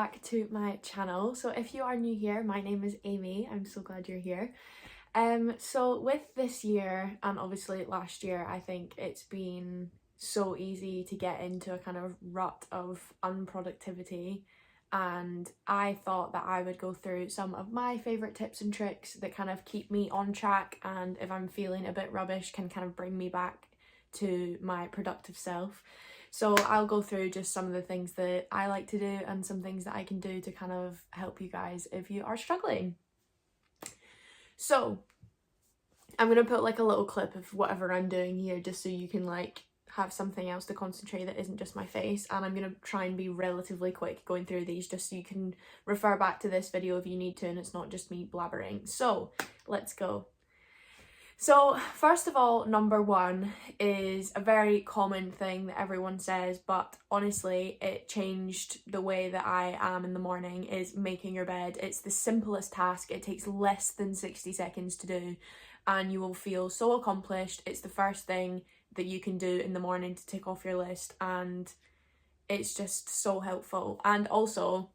back to my channel. So if you are new here, my name is Amy. I'm so glad you're here. So with this year and obviously last year, I think it's been so easy to get into a kind of rut of unproductivity, and I thought that I would go through some of my favourite tips and tricks that kind of keep me on track, and if I'm feeling a bit rubbish can kind of bring me back to my productive self. So I'll go through just some of the things that I like to do and some things that I can do to kind of help you guys if you are struggling. So I'm going to put like a little clip of whatever I'm doing here just so you can like have something else to concentrate that isn't just my face, and I'm going to try and be relatively quick going through these just so you can refer back to this video if you need to and it's not just me blabbering. So let's go. So first of all, number one is a very common thing that everyone says, but honestly it changed the way that I am in the morning, is making your bed. It's the simplest task. It takes less than 60 seconds to do and you will feel so accomplished. It's the first thing that you can do in the morning to tick off your list, and it's just so helpful. And also,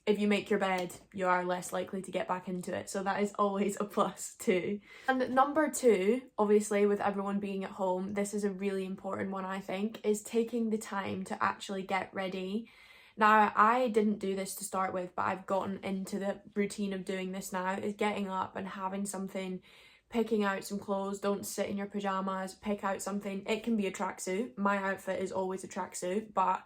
if you make your bed, you are less likely to get back into it. So that is always a plus too. And number two, obviously with everyone being at home, this is a really important one I think, is taking the time to actually get ready. Now, I didn't do this to start with, but I've gotten into the routine of doing this now, is getting up and having something, picking out some clothes. Don't sit in your pajamas, pick out something. It can be a tracksuit. My outfit is always a tracksuit, but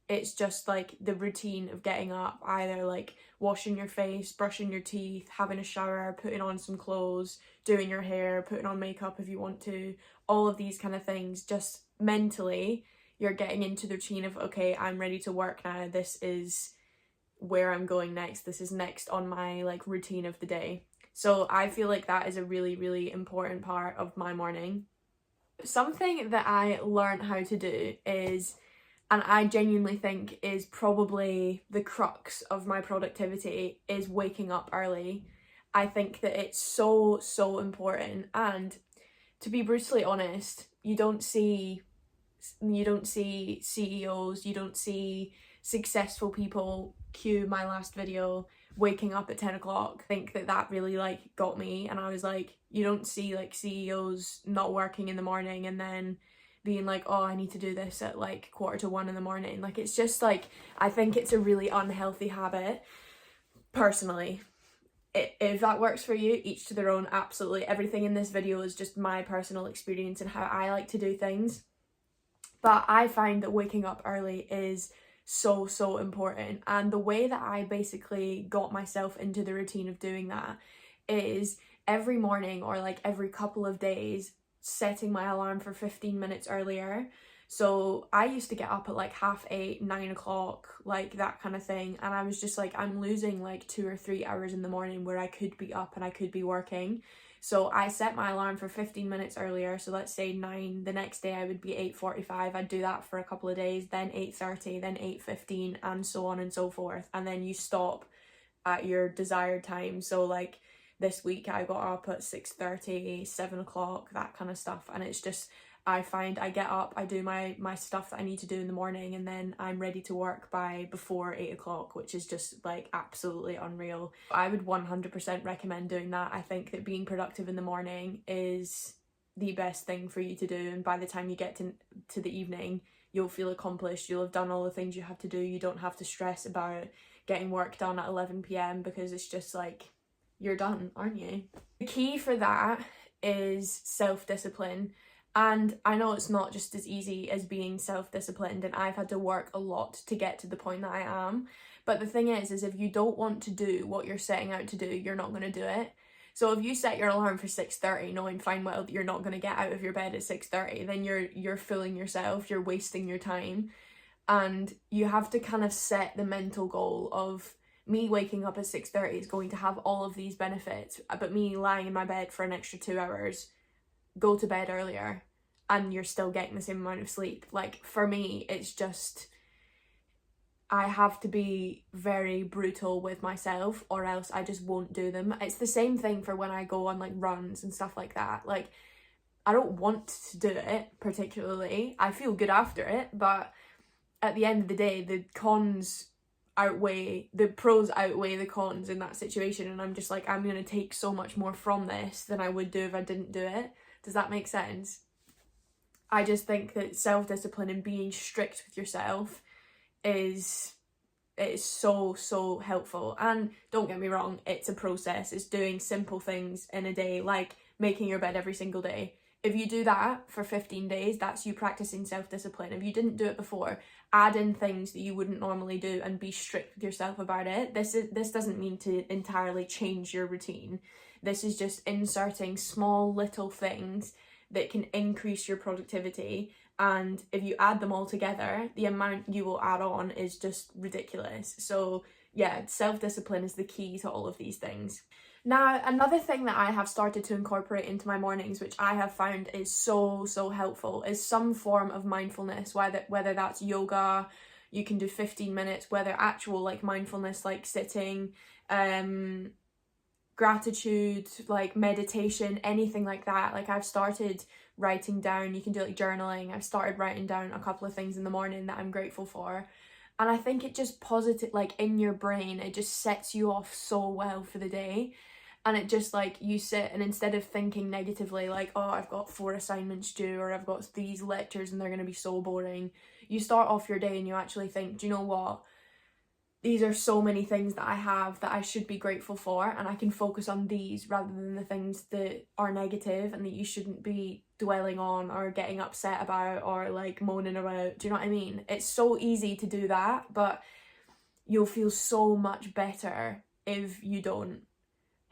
it's just like the routine of getting up, either like washing your face, brushing your teeth, having a shower, putting on some clothes, doing your hair, putting on makeup if you want to, all of these kind of things. Just mentally, you're getting into the routine of, okay, I'm ready to work now. This is where I'm going next. This is next on my like routine of the day. So I feel like that is a really, really important part of my morning. Something that I learned how to do is, and I genuinely think is probably the crux of my productivity, is waking up early. I think that it's so important, and to be brutally honest, you don't see CEOs, you don't see successful people, cue my last video, waking up at 10 o'clock. I think that really like got me, and I was like, you don't see like CEOs not working in the morning and then being like, oh, I need to do this at like 1:45 in the morning. Like, it's just like, I think it's a really unhealthy habit personally. If that works for you, each to their own. Absolutely, everything in this video is just my personal experience and how I like to do things, but I find that waking up early is so important. And the way that I basically got myself into the routine of doing that is every morning or like every couple of days setting my alarm for 15 minutes earlier. So I used to get up at like 8:30, 9 o'clock, like that kind of thing, and I was just like, I'm losing like 2 or 3 hours in the morning where I could be up and I could be working. So I set my alarm for 15 minutes earlier. So let's say 9, the next day I would be 8:45. I'd do that for a couple of days, then 8:30, then 8:15, and so on and so forth. And then you stop at your desired time. So like this week I got up at 6:30, 7 o'clock, that kind of stuff. And it's just, I find I get up, I do my stuff that I need to do in the morning, and then I'm ready to work by before 8 o'clock, which is just like absolutely unreal. I would 100% recommend doing that. I think that being productive in the morning is the best thing for you to do, and by the time you get to the evening, you'll feel accomplished. You'll have done all the things you have to do. You don't have to stress about getting work done at 11 p.m. because it's just like, you're done, aren't you? The key for that is self-discipline. And I know it's not just as easy as being self-disciplined, and I've had to work a lot to get to the point that I am. But the thing is if you don't want to do what you're setting out to do, you're not going to do it. So if you set your alarm for 6:30, knowing fine well that you're not going to get out of your bed at 6:30, then you're fooling yourself, you're wasting your time. And you have to kind of set the mental goal of, me waking up at 6:30 is going to have all of these benefits, but me lying in my bed for an extra 2 hours, go to bed earlier and you're still getting the same amount of sleep. Like, for me, it's just, I have to be very brutal with myself or else I just won't do them. It's the same thing for when I go on like runs and stuff like that. Like, I don't want to do it particularly. I feel good after it, but at the end of the day, the cons pros outweigh the cons in that situation, and I'm just like, I'm gonna take so much more from this than I would do if I didn't do it. Does that make sense? I just think that self-discipline and being strict with yourself is so helpful. And don't get me wrong, it's a process. It's doing simple things in a day, like making your bed every single day. If you do that for 15 days, that's you practicing self-discipline. If you didn't do it before, add in things that you wouldn't normally do and be strict with yourself about it. This doesn't mean to entirely change your routine. This is just inserting small little things that can increase your productivity, and if you add them all together, the amount you will add on is just ridiculous. So yeah, self-discipline is the key to all of these things. Now, another thing that I have started to incorporate into my mornings, which I have found is so helpful, is some form of mindfulness, whether that's yoga, you can do 15 minutes, whether actual like mindfulness, like sitting, gratitude, like meditation, anything like that. Like I've started writing down, you can do like journaling. I've started writing down a couple of things in the morning that I'm grateful for. And I think it just positive, like in your brain, it just sets you off so well for the day. And it just like, you sit and instead of thinking negatively, like, oh, I've got 4 assignments due, or I've got these lectures and they're going to be so boring. You start off your day and you actually think, do you know what? These are so many things that I have that I should be grateful for, and I can focus on these rather than the things that are negative and that you shouldn't be dwelling on or getting upset about or like moaning about. Do you know what I mean? It's so easy to do that, but you'll feel so much better if you don't.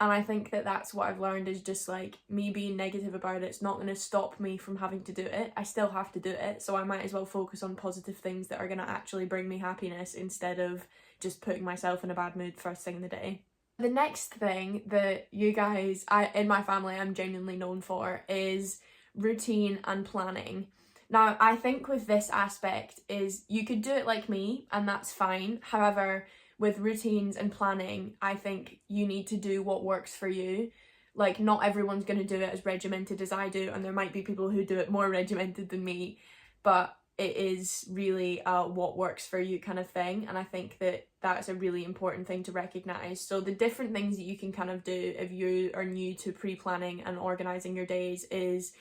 And I think that that's what I've learned, is just like me being negative about it's not going to stop me from having to do it. I still have to do it, so I might as well focus on positive things that are going to actually bring me happiness instead of just putting myself in a bad mood first thing in the day. The next thing that you guys, in my family, I'm genuinely known for is routine and planning. Now, I think with this aspect is you could do it like me and that's fine. However, with routines and planning, I think you need to do what works for you. Like, not everyone's going to do it as regimented as I do, and there might be people who do it more regimented than me, but it is really what works for you kind of thing. And I think that that's a really important thing to recognize. So the different things that you can kind of do if you are new to pre-planning and organizing your days is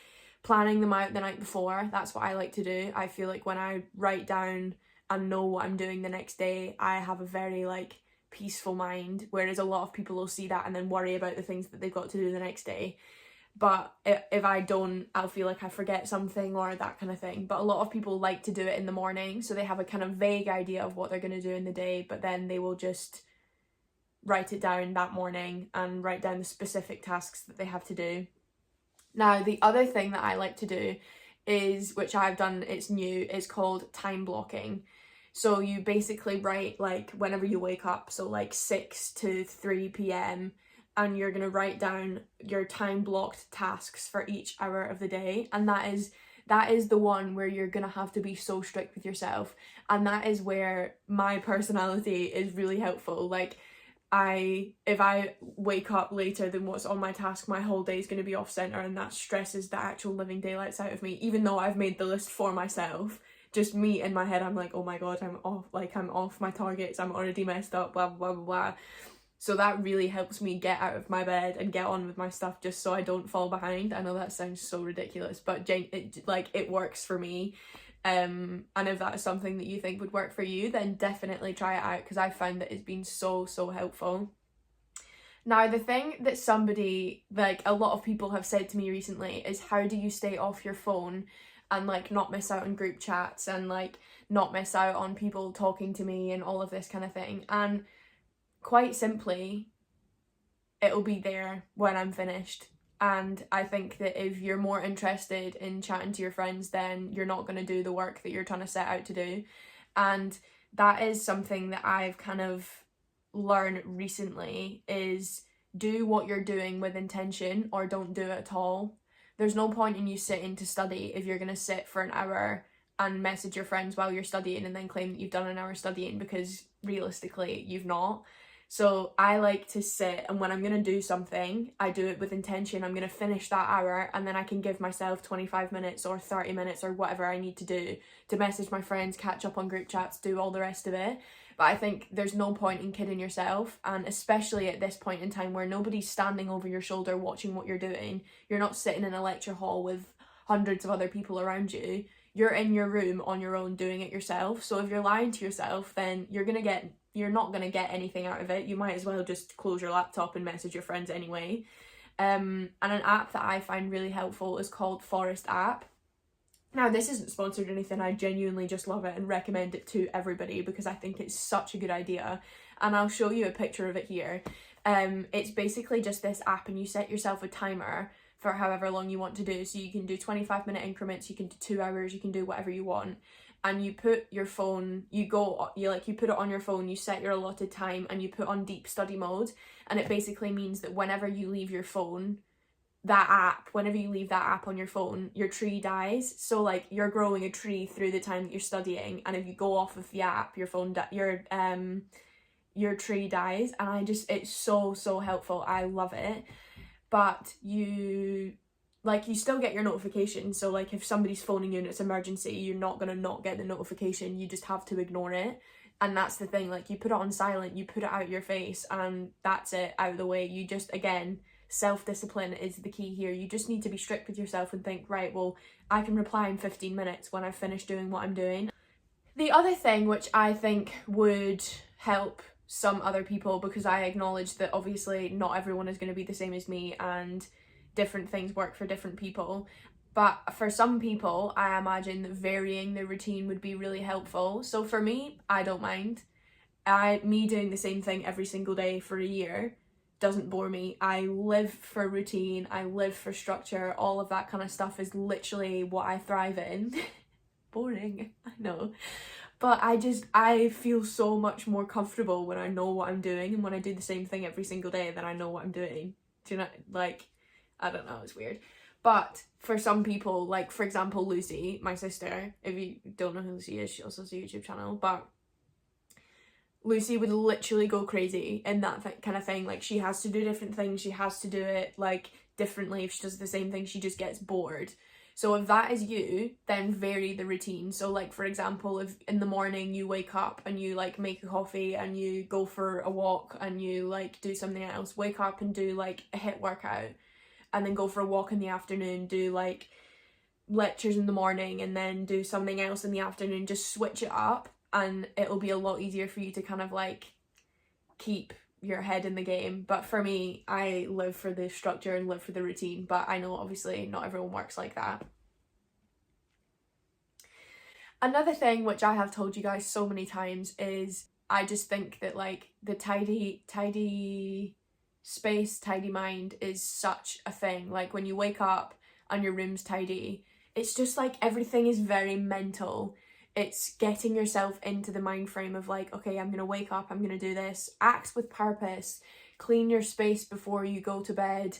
planning them out the night before. That's what I like to do. I feel like when I write down and know what I'm doing the next day, I have a very like peaceful mind, whereas a lot of people will see that and then worry about the things that they've got to do the next day. But if I don't, I'll feel like I forget something or that kind of thing. But a lot of people like to do it in the morning, so they have a kind of vague idea of what they're going to do in the day, but then they will just write it down that morning and write down the specific tasks that they have to do. Now, the other thing that I like to do is, which I've done, it's new, is called time blocking. So you basically write like whenever you wake up, so like 6 to 3 p.m, and you're going to write down your time blocked tasks for each hour of the day. And that is the one where you're going to have to be so strict with yourself. And that is where my personality is really helpful. Like, if I wake up later than what's on my task, my whole day is going to be off center, and that stresses the actual living daylights out of me. Even though I've made the list for myself, just me in my head, I'm like, oh my god, I'm off my targets, I'm already messed up, blah blah blah blah. So that really helps me get out of my bed and get on with my stuff, just so I don't fall behind. I know that sounds so ridiculous, but it works for me. And if that's something that you think would work for you, then definitely try it out, because I've found that it's been so helpful. Now, the thing that a lot of people have said to me recently is, how do you stay off your phone and like not miss out on group chats and like not miss out on people talking to me and all of this kind of thing? And quite simply, it'll be there when I'm finished. And I think that if you're more interested in chatting to your friends, then you're not going to do the work that you're trying to set out to do. And that is something that I've kind of learned recently, is do what you're doing with intention or don't do it at all. There's no point in you sitting to study if you're going to sit for an hour and message your friends while you're studying and then claim that you've done an hour studying, because realistically you've not. So I like to sit, and when I'm going to do something, I do it with intention. I'm going to finish that hour, and then I can give myself 25 minutes or 30 minutes or whatever I need to do to message my friends, catch up on group chats, do all the rest of it. But I think there's no point in kidding yourself, and especially at this point in time where nobody's standing over your shoulder watching what you're doing. You're not sitting in a lecture hall with hundreds of other people around you. You're in your room on your own doing it yourself. So if you're lying to yourself, then you're not gonna get anything out of it. You might as well just close your laptop and message your friends anyway. And an app that I find really helpful is called Forest app. Now, this isn't sponsored or anything. I genuinely just love it and recommend it to everybody because I think it's such a good idea. And I'll show you a picture of it here. It's basically just this app, and you set yourself a timer for however long you want to do. So you can do 25-minute increments, you can do 2 hours, you can do whatever you want. And you put your phone, you put it on your phone, you set your allotted time, and you put on deep study mode. And it basically means that whenever you leave your phone, whenever you leave that app on your phone, your tree dies. So like you're growing a tree through the time that you're studying, and if you go off of the app, your tree dies. And it's so helpful. I love it. But you still get your notifications. So like if somebody's phoning you and it's emergency, you're not gonna not get the notification. You just have to ignore it. And that's the thing, like you put it on silent, you put it out your face, and that's it, out of the way. You just, again, self-discipline is the key here. You just need to be strict with yourself and think, right, well, I can reply in 15 minutes when I've finished doing what I'm doing. The other thing which I think would help some other people, because I acknowledge that obviously not everyone is going to be the same as me and different things work for different people, but for some people I imagine that varying the routine would be really helpful. So for me, I don't mind. Me doing the same thing every single day for a year doesn't bore me. I live for routine, I live for structure. All of that kind of stuff is literally what I thrive in. Boring, I know. But I feel so much more comfortable when I know what I'm doing, and when I do the same thing every single day, then I know what I'm doing. Do you know, like, I don't know, it's weird. But for some people, like for example, Lucy, my sister, if you don't know who Lucy is, she also has a YouTube channel, but Lucy would literally go crazy in that kind of thing. Like she has to do different things, she has to do it like differently. If she does the same thing, she just gets bored. So if that is you, then vary the routine. So like for example, if in the morning you wake up and you like make a coffee and you go for a walk and you like do something else, wake up and do like a HIIT workout, and then go for a walk in the afternoon, do like lectures in the morning, and then do something else in the afternoon. Just switch it up, and it'll be a lot easier for you to kind of like keep your head in the game. But for me, I live for the structure and live for the routine, but I know obviously not everyone works like that. Another thing which I have told you guys so many times is I just think that like the tidy space, tidy mind is such a thing. Like when you wake up and your room's tidy, it's just like everything is very mental. It's getting yourself into the mind frame of like, okay, I'm gonna wake up, I'm gonna do this. Act with purpose. Clean your space before you go to bed.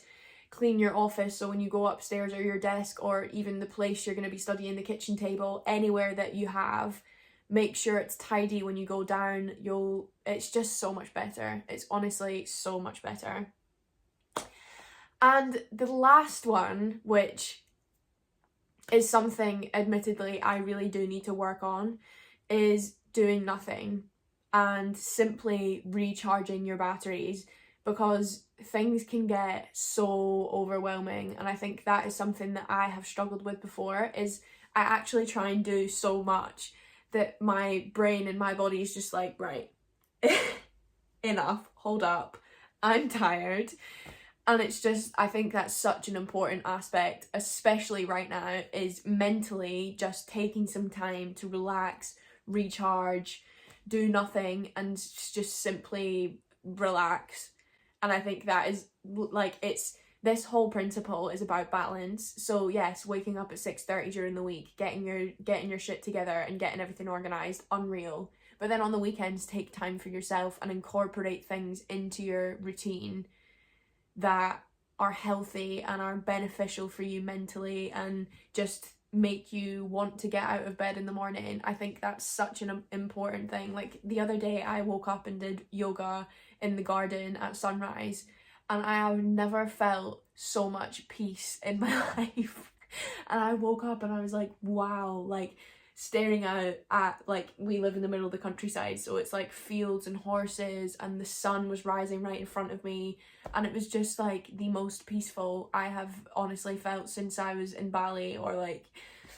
Clean your office, so when you go upstairs, or your desk, or even the place you're gonna be studying, the kitchen table, anywhere that you have, make sure it's tidy when you go down. It's just so much better. It's honestly so much better. And the last one, which is something admittedly I really do need to work on, is doing nothing and simply recharging your batteries, because things can get so overwhelming. And I think that is something that I have struggled with before, is I actually try and do so much that my brain and my body is just like, right, enough, hold up, I'm tired. And it's just, I think that's such an important aspect, especially right now, is mentally just taking some time to relax, recharge, do nothing, and just simply relax. And I think that is like, this whole principle is about balance. So yes, waking up at 6:30 during the week, getting your shit together and getting everything organized, unreal. But then on the weekends, take time for yourself and incorporate things into your routine that are healthy and are beneficial for you mentally, and just make you want to get out of bed in the morning. I think that's such an important thing. Like the other day I woke up and did yoga in the garden at sunrise, and I have never felt so much peace in my life. And I woke up and I was like, wow, like staring out at, like, we live in the middle of the countryside, so it's like fields and horses, and the sun was rising right in front of me, and it was just like the most peaceful I have honestly felt since I was in Bali or like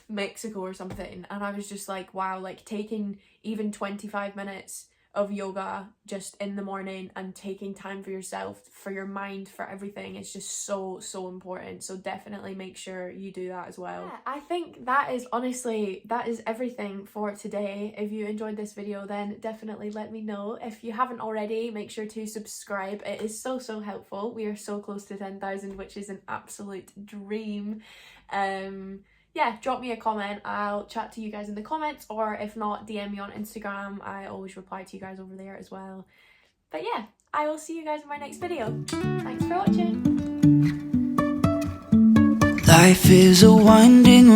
Mexico or something. And I was just like, wow, like taking even 25 minutes of yoga just in the morning and taking time for yourself, for your mind, for everything is just so important. So definitely make sure you do that as well. Yeah, I think that is everything for today. If you enjoyed this video, then definitely let me know. If you haven't already, make sure to subscribe. It is so helpful. We are so close to 10,000, which is an absolute dream. Yeah, drop me a comment. I'll chat to you guys in the comments, or if not, DM me on Instagram. I always reply to you guys over there as well. But yeah, I will see you guys in my next video. Thanks for watching. Life is a winding